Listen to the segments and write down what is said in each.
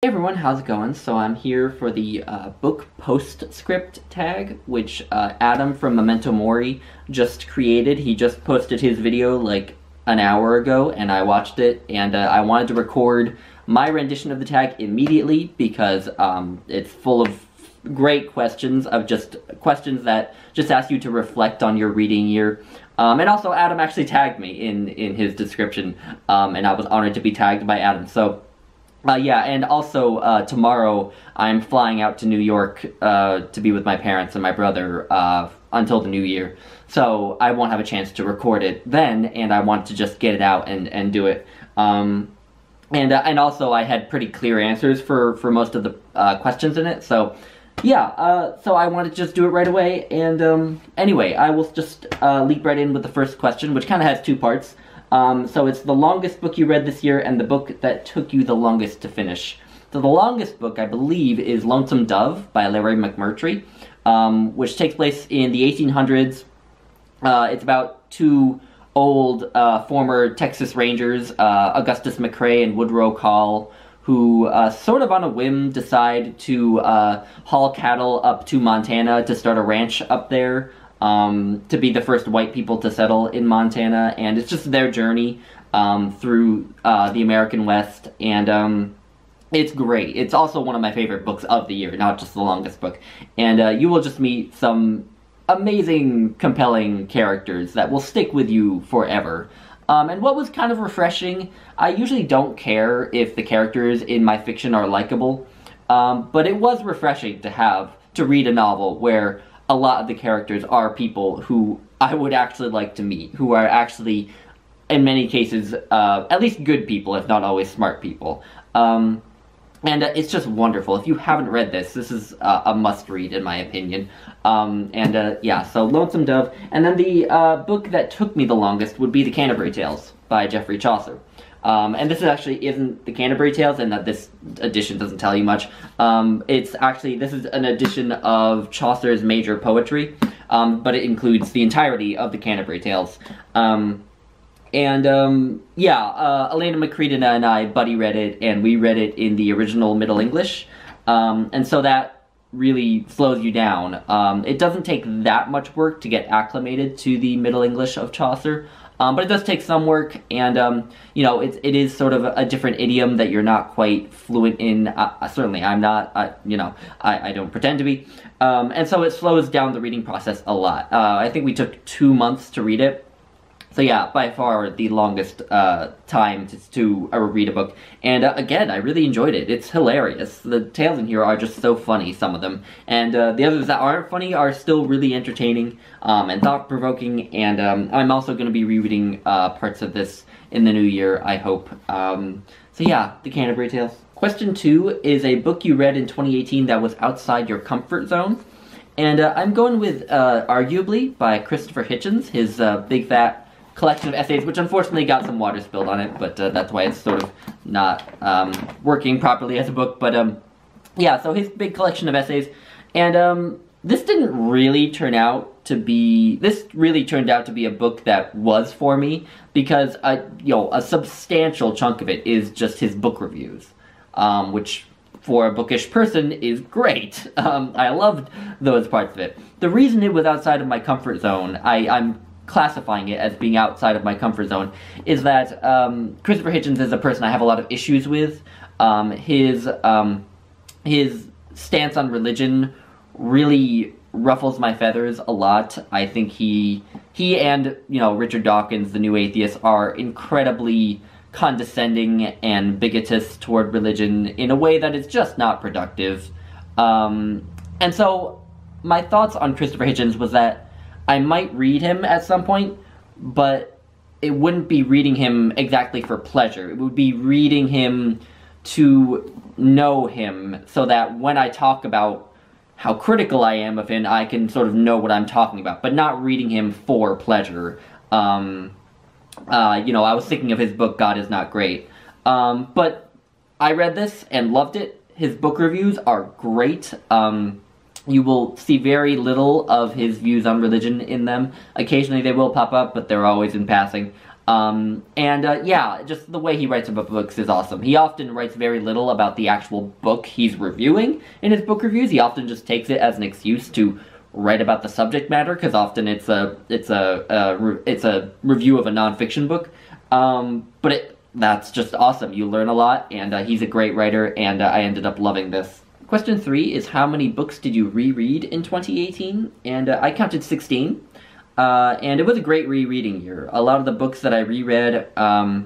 Hey everyone, how's it going? So I'm here for the book Postscript tag, which Adam from Memento Mori just created. He just posted his video like an hour ago, and I watched it, and I wanted to record my rendition of the tag immediately because it's full of great questions, questions that just ask you to reflect on your reading year. And also Adam actually tagged me in his description, and I was honored to be tagged by Adam. So yeah, and also tomorrow I'm flying out to New York to be with my parents and my brother until the new year. So I won't have a chance to record it then, and I want to just get it out and do it. And also I had pretty clear answers for most of the questions in it, so yeah, so I wanted to just do it right away, and anyway, I will just leap right in with the first question, which kind of has two parts. So it's the longest book you read this year and the book that took you the longest to finish. So the longest book, I believe, is Lonesome Dove by Larry McMurtry, which takes place in the 1800s. It's about two old former Texas Rangers, Augustus McCrae and Woodrow Call, who sort of on a whim decide to haul cattle up to Montana to start a ranch up there. To be the first white people to settle in Montana, and it's just their journey through the American West, and it's great. It's also one of my favorite books of the year, not just the longest book, and you will just meet some amazing, compelling characters that will stick with you forever. And what was kind of refreshing, I usually don't care if the characters in my fiction are likable, but it was refreshing to read a novel where a lot of the characters are people who I would actually like to meet, who are actually, in many cases, at least good people, if not always smart people. And it's just wonderful. If you haven't read this, this is a must-read, in my opinion. Yeah, so Lonesome Dove. And then the book that took me the longest would be The Canterbury Tales by Geoffrey Chaucer. And this actually isn't the Canterbury Tales, and that this edition doesn't tell you much. This is an edition of Chaucer's major poetry, but it includes the entirety of the Canterbury Tales. Yeah, Elena McCreedina and I buddy read it, and we read it in the original Middle English, and so that really slows you down. It doesn't take that much work to get acclimated to the Middle English of Chaucer, but it does take some work, and, you know, it is sort of a different idiom that you're not quite fluent in. Certainly I'm not, I don't pretend to be. And so it slows down the reading process a lot. I think we took 2 months to read it. So yeah, by far the longest time to read a book. And again, I really enjoyed it. It's hilarious. The tales in here are just so funny, some of them. And the others that aren't funny are still really entertaining and thought-provoking. And I'm also going to be rereading parts of this in the new year, I hope. So yeah, The Canterbury Tales. Question 2 is a book you read in 2018 that was outside your comfort zone. And I'm going with Arguably by Christopher Hitchens, his big fat collection of essays, which unfortunately got some water spilled on it, but that's why it's sort of not working properly as a book. But yeah, so his big collection of essays, and this really turned out to be a book that was for me, because a substantial chunk of it is just his book reviews, which for a bookish person is great. I loved those parts of it. The reason it was outside of my comfort zone, I'm classifying it as being outside of my comfort zone, is that Christopher Hitchens is a person I have a lot of issues with. His stance on religion really ruffles my feathers a lot. I think he and, Richard Dawkins, the new atheist, are incredibly condescending and bigotous toward religion in a way that is just not productive. And so my thoughts on Christopher Hitchens was that I might read him at some point, but it wouldn't be reading him exactly for pleasure. It would be reading him to know him, so that when I talk about how critical I am of him, I can sort of know what I'm talking about, but not reading him for pleasure. I was thinking of his book, God Is Not Great. But I read this and loved it. His book reviews are great. You will see very little of his views on religion in them. Occasionally they will pop up, but they're always in passing. Yeah, just the way he writes about books is awesome. He often writes very little about the actual book he's reviewing in his book reviews. He often just takes it as an excuse to write about the subject matter, because often it's a review of a nonfiction book. That's just awesome. You learn a lot, and he's a great writer, and I ended up loving this. Question 3 is, how many books did you reread in 2018? And I counted 16. And it was a great rereading year. A lot of the books that I reread, a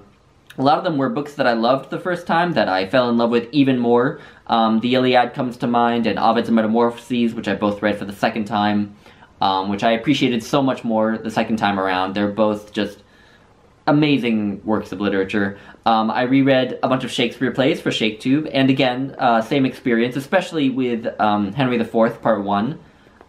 lot of them were books that I loved the first time, that I fell in love with even more. The Iliad comes to mind, and Ovid's Metamorphoses, which I both read for the second time, which I appreciated so much more the second time around. They're both just amazing works of literature. I reread a bunch of Shakespeare plays for ShakeTube, and again, same experience, especially with Henry IV, Part 1.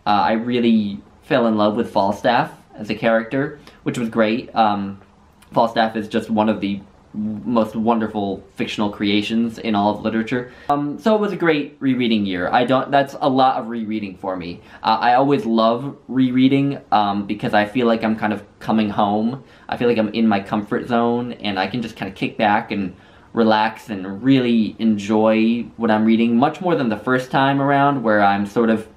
I really fell in love with Falstaff as a character, which was great. Falstaff is just one of the most wonderful fictional creations in all of literature. So it was a great rereading year. That's a lot of rereading for me. I always love rereading because I feel like I'm kind of coming home. I feel like I'm in my comfort zone, and I can just kind of kick back and relax and really enjoy what I'm reading, much more than the first time around, where I'm sort of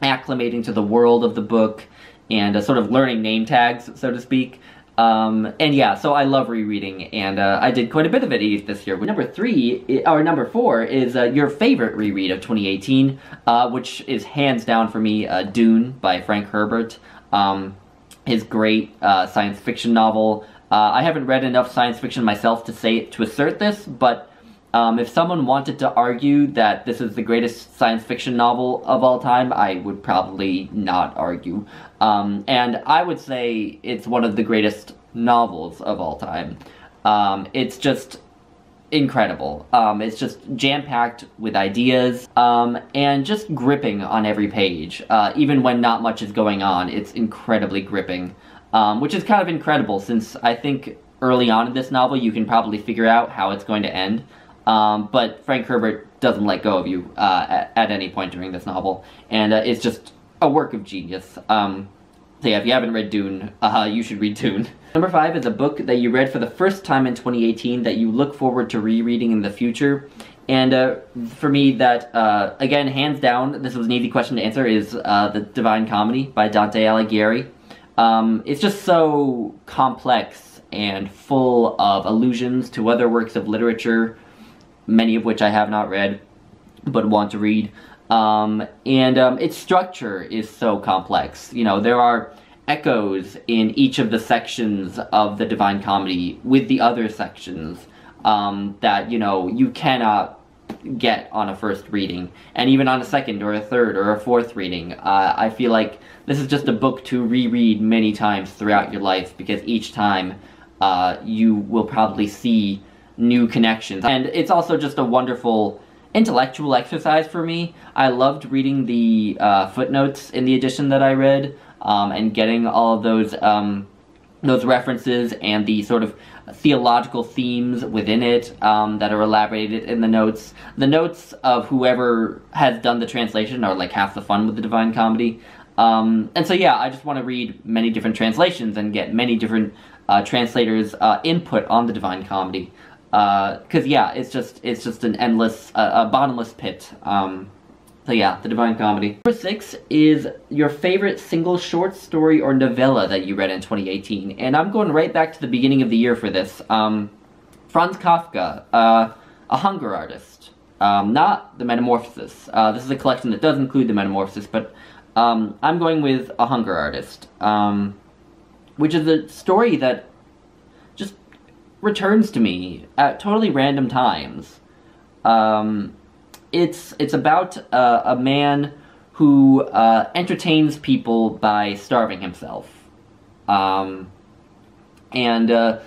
acclimating to the world of the book and sort of learning name tags, so to speak. And yeah, so I love rereading, and I did quite a bit of it this year. Number 4 is your favorite reread of 2018, which is hands down for me Dune by Frank Herbert. His great science fiction novel. I haven't read enough science fiction myself to assert this, but if someone wanted to argue that this is the greatest science fiction novel of all time, I would probably not argue. And I would say it's one of the greatest novels of all time. It's just incredible. It's just jam-packed with ideas, and just gripping on every page. Even when not much is going on, it's incredibly gripping. Which is kind of incredible, since I think early on in this novel you can probably figure out how it's going to end. But Frank Herbert doesn't let go of you at any point during this novel, and it's just a work of genius. So yeah, if you haven't read Dune, you should read Dune. Number 5 is a book that you read for the first time in 2018 that you look forward to rereading in the future. And for me, that, again, hands down, this was an easy question to answer, is The Divine Comedy by Dante Alighieri. It's just so complex and full of allusions to other works of literature, many of which I have not read, but want to read. Its structure is so complex. You know, there are echoes in each of the sections of the Divine Comedy with the other sections that, you know, you cannot get on a first reading, and even on a second or a third or a fourth reading. I feel like this is just a book to reread many times throughout your life, because each time you will probably see new connections. And it's also just a wonderful intellectual exercise for me. I loved reading the footnotes in the edition that I read, and getting all of those references and the sort of theological themes within it that are elaborated in the notes. The notes of whoever has done the translation are like half the fun with the Divine Comedy. And so yeah, I just want to read many different translations and get many different translators' input on the Divine Comedy. Because yeah, it's just an endless, a bottomless pit. So yeah, the Divine Comedy. Number 6 is your favorite single short story or novella that you read in 2018. And I'm going right back to the beginning of the year for this. Franz Kafka, A Hunger Artist. Not The Metamorphosis. This is a collection that does include The Metamorphosis, but I'm going with A Hunger Artist. Which is a story that just returns to me at totally random times. It's about a man who entertains people by starving himself, and the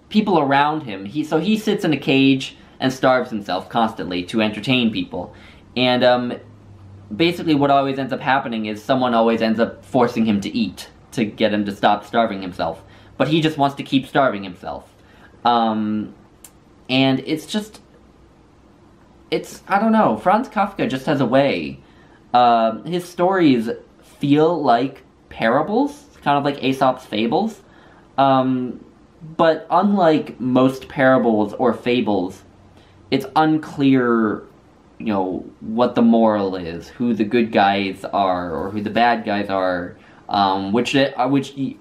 people around him. He sits in a cage and starves himself constantly to entertain people, and basically what always ends up happening is someone always ends up forcing him to eat to get him to stop starving himself, but he just wants to keep starving himself, and I don't know, Franz Kafka just has a way. His stories feel like parables, kind of like Aesop's fables, But unlike most parables or fables, it's unclear, what the moral is, who the good guys are, or who the bad guys are, which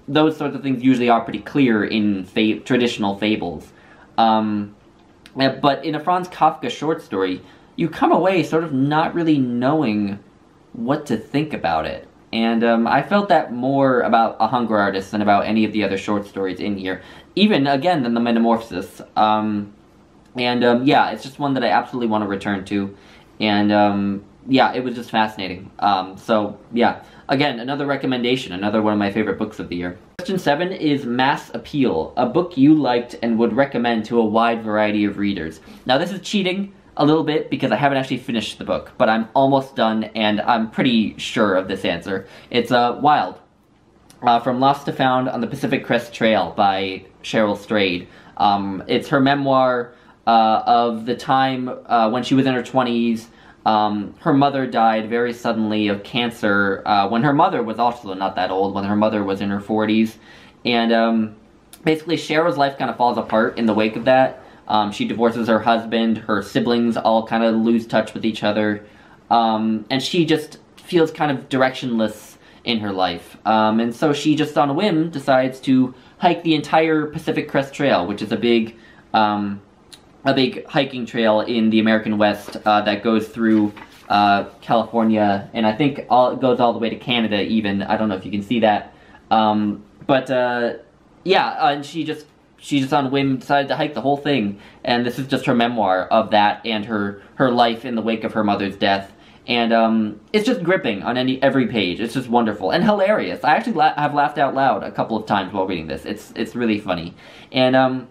those sorts of things usually are pretty clear in traditional fables. But in a Franz Kafka short story, you come away sort of not really knowing what to think about it. And I felt that more about A Hunger Artist than about any of the other short stories in here. Even, again, than The Metamorphosis. Yeah, it's just one that I absolutely want to return to. And, yeah, it was just fascinating. So, yeah. Again, another recommendation, another one of my favorite books of the year. Question 7 is Mass Appeal, a book you liked and would recommend to a wide variety of readers. Now, this is cheating a little bit because I haven't actually finished the book, but I'm almost done and I'm pretty sure of this answer. It's Wild, from Lost to Found on the Pacific Crest Trail by Cheryl Strayed. It's her memoir of the time when she was in her 20s. Her mother died very suddenly of cancer when her mother was also not that old, when her mother was in her 40s. And basically Cheryl's life kind of falls apart in the wake of that. She divorces her husband, her siblings all kind of lose touch with each other, and she just feels kind of directionless in her life. And so she just on a whim decides to hike the entire Pacific Crest Trail, which is a big hiking trail in the American West that goes through California, and I think it goes all the way to Canada even. I don't know if you can see that. Yeah, and she just on a whim decided to hike the whole thing, and this is just her memoir of that and her life in the wake of her mother's death. And it's just gripping on every page. It's just wonderful and hilarious. I actually have laughed out loud a couple of times while reading this. It's really funny. And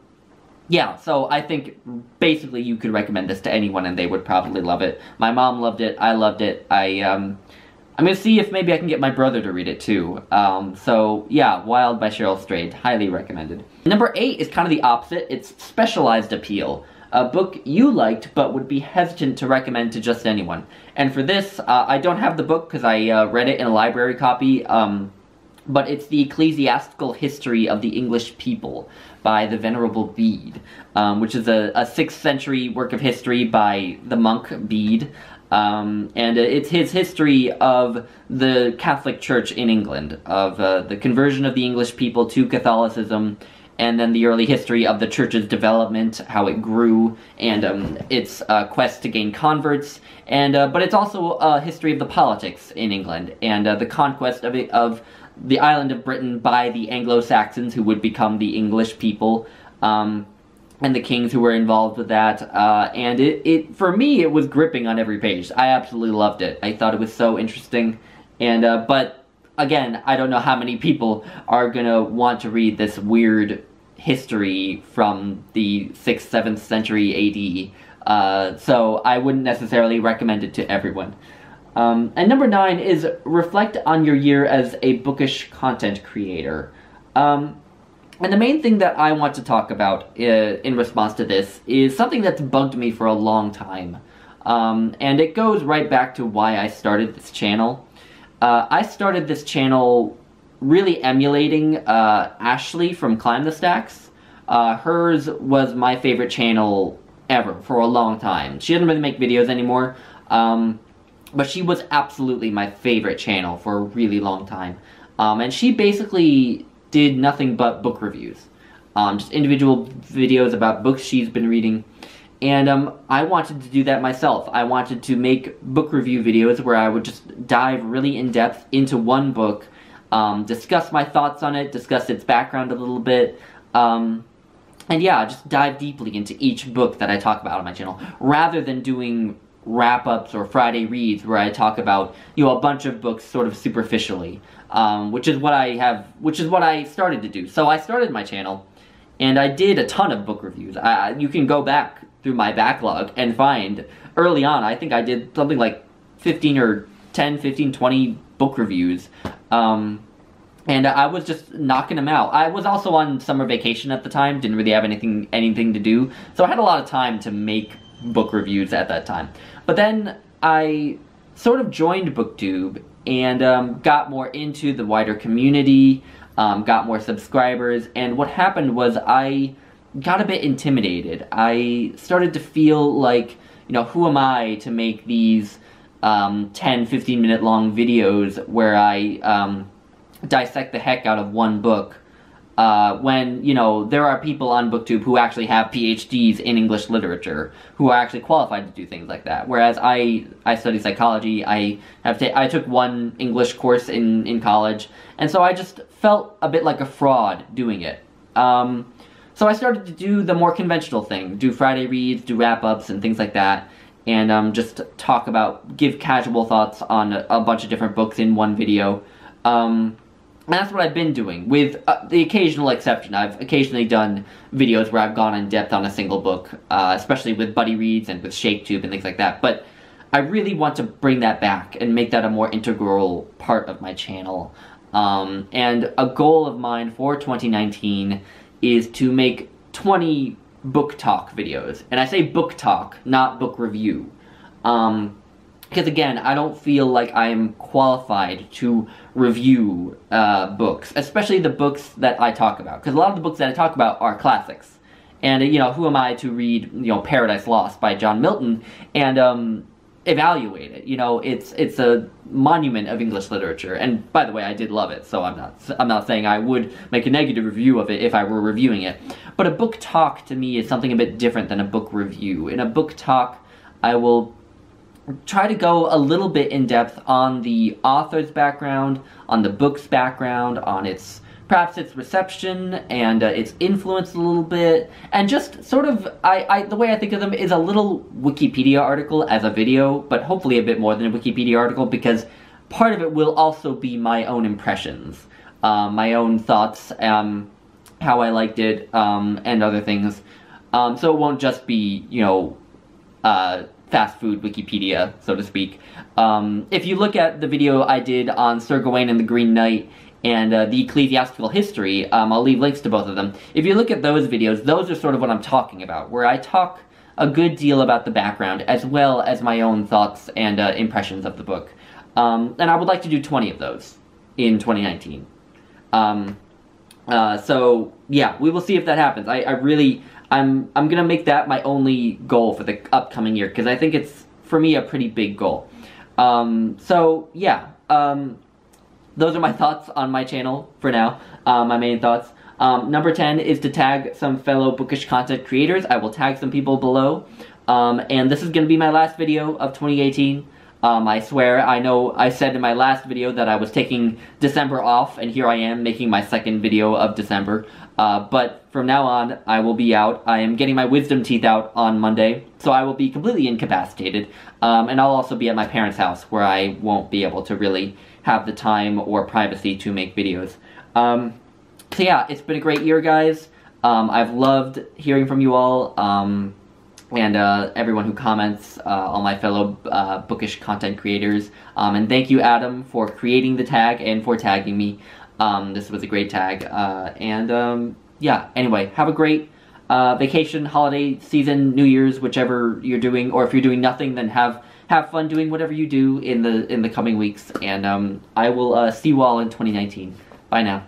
yeah, so I think basically you could recommend this to anyone and they would probably love it. My mom loved it. I loved it. I'm gonna see if maybe I can get my brother to read it too. So yeah, Wild by Cheryl Strayed, highly recommended. Number 8 is kind of the opposite. It's Specialized Appeal, a book you liked but would be hesitant to recommend to just anyone. And for this, I don't have the book because I read it in a library copy, but it's The Ecclesiastical History of the English People by the Venerable Bede, which is a 6th century work of history by the monk Bede. And it's his history of the Catholic Church in England, of the conversion of the English people to Catholicism, and then the early history of the church's development, how it grew, and its quest to gain converts, and but it's also a history of the politics in England, and the conquest of the island of Britain by the Anglo-Saxons, who would become the English people, and the kings who were involved with that, and for me, it was gripping on every page. I absolutely loved it. I thought it was so interesting, and, but, again, I don't know how many people are gonna want to read this weird history from the 6th, 7th century AD, so I wouldn't necessarily recommend it to everyone. And number 9 is Reflect on Your Year as a Bookish Content Creator. And the main thing that I want to talk about in response to this is something that's bugged me for a long time. And it goes right back to why I started this channel. I started this channel really emulating Ashley from Climb the Stacks. Hers was my favorite channel ever for a long time. She doesn't really make videos anymore, but she was absolutely my favorite channel for a really long time. And she basically did nothing but book reviews. Just individual videos about books she's been reading. And I wanted to do that myself. I wanted to make book review videos where I would just dive really in depth into one book, discuss my thoughts on it, discuss its background a little bit, and yeah, just dive deeply into each book that I talk about on my channel, rather than doing wrap-ups or Friday reads where I talk about, a bunch of books sort of superficially, which is what I started to do. So I started my channel, and I did a ton of book reviews. You can go back through my backlog and find, early on, I think I did something like 15, 20 book reviews, and I was just knocking them out. I was also on summer vacation at the time, didn't really have anything to do, so I had a lot of time to make book reviews at that time. But then I sort of joined BookTube and got more into the wider community, got more subscribers, and what happened was I got a bit intimidated. I started to feel like, you know, who am I to make these 10, 15-minute long videos where I dissect the heck out of one book, when, you know, there are people on BookTube who actually have PhDs in English literature, who are actually qualified to do things like that. Whereas I study psychology, I took one English course in college, and so I just felt a bit like a fraud doing it. So I started to do the more conventional thing, do Friday reads, do wrap-ups, and things like that, and just give casual thoughts on a bunch of different books in one video. And that's what I've been doing, with the occasional exception. I've occasionally done videos where I've gone in depth on a single book, especially with Buddy Reads and with ShakeTube and things like that, but I really want to bring that back and make that a more integral part of my channel. And a goal of mine for 2019 is to make 20 book talk videos. And I say book talk, not book review. Because again, I don't feel like I'm qualified to review books, especially the books that I talk about. Because a lot of the books that I talk about are classics. And, you know, who am I to read, you know, Paradise Lost by John Milton and evaluate it? You know, it's a monument of English literature. And by the way, I did love it, so I'm not saying I would make a negative review of it if I were reviewing it. But a book talk to me is something a bit different than a book review. In a book talk, I will try to go a little bit in depth on the author's background, on the book's background, on perhaps its reception and its influence a little bit, and just sort of, the way I think of them is a little Wikipedia article as a video, but hopefully a bit more than a Wikipedia article, because part of it will also be my own impressions, my own thoughts, how I liked it, and other things. So it won't just be, you know, fast food Wikipedia, so to speak. If you look at the video I did on Sir Gawain and the Green Knight and the Ecclesiastical History, I'll leave links to both of them. If you look at those videos, those are sort of what I'm talking about, where I talk a good deal about the background, as well as my own thoughts and impressions of the book. And I would like to do 20 of those in 2019. So, yeah, we will see if that happens. I'm gonna make that my only goal for the upcoming year, because I think it's, for me, a pretty big goal. So, yeah, those are my thoughts on my channel for now, my main thoughts. Number 10 is to tag some fellow bookish content creators. I will tag some people below. And this is gonna be my last video of 2018. I swear, I know I said in my last video that I was taking December off, and here I am making my second video of December. But from now on, I will be out. I am getting my wisdom teeth out on Monday, so I will be completely incapacitated. And I'll also be at my parents' house, where I won't be able to really have the time or privacy to make videos. So yeah, it's been a great year, guys. I've loved hearing from you all. And everyone who comments, all my fellow bookish content creators. And thank you, Adam, for creating the tag and for tagging me. This was a great tag. Yeah, anyway, have a great vacation, holiday season, New Year's, whichever you're doing. Or if you're doing nothing, then have fun doing whatever you do in the coming weeks. And I will see you all in 2019. Bye now.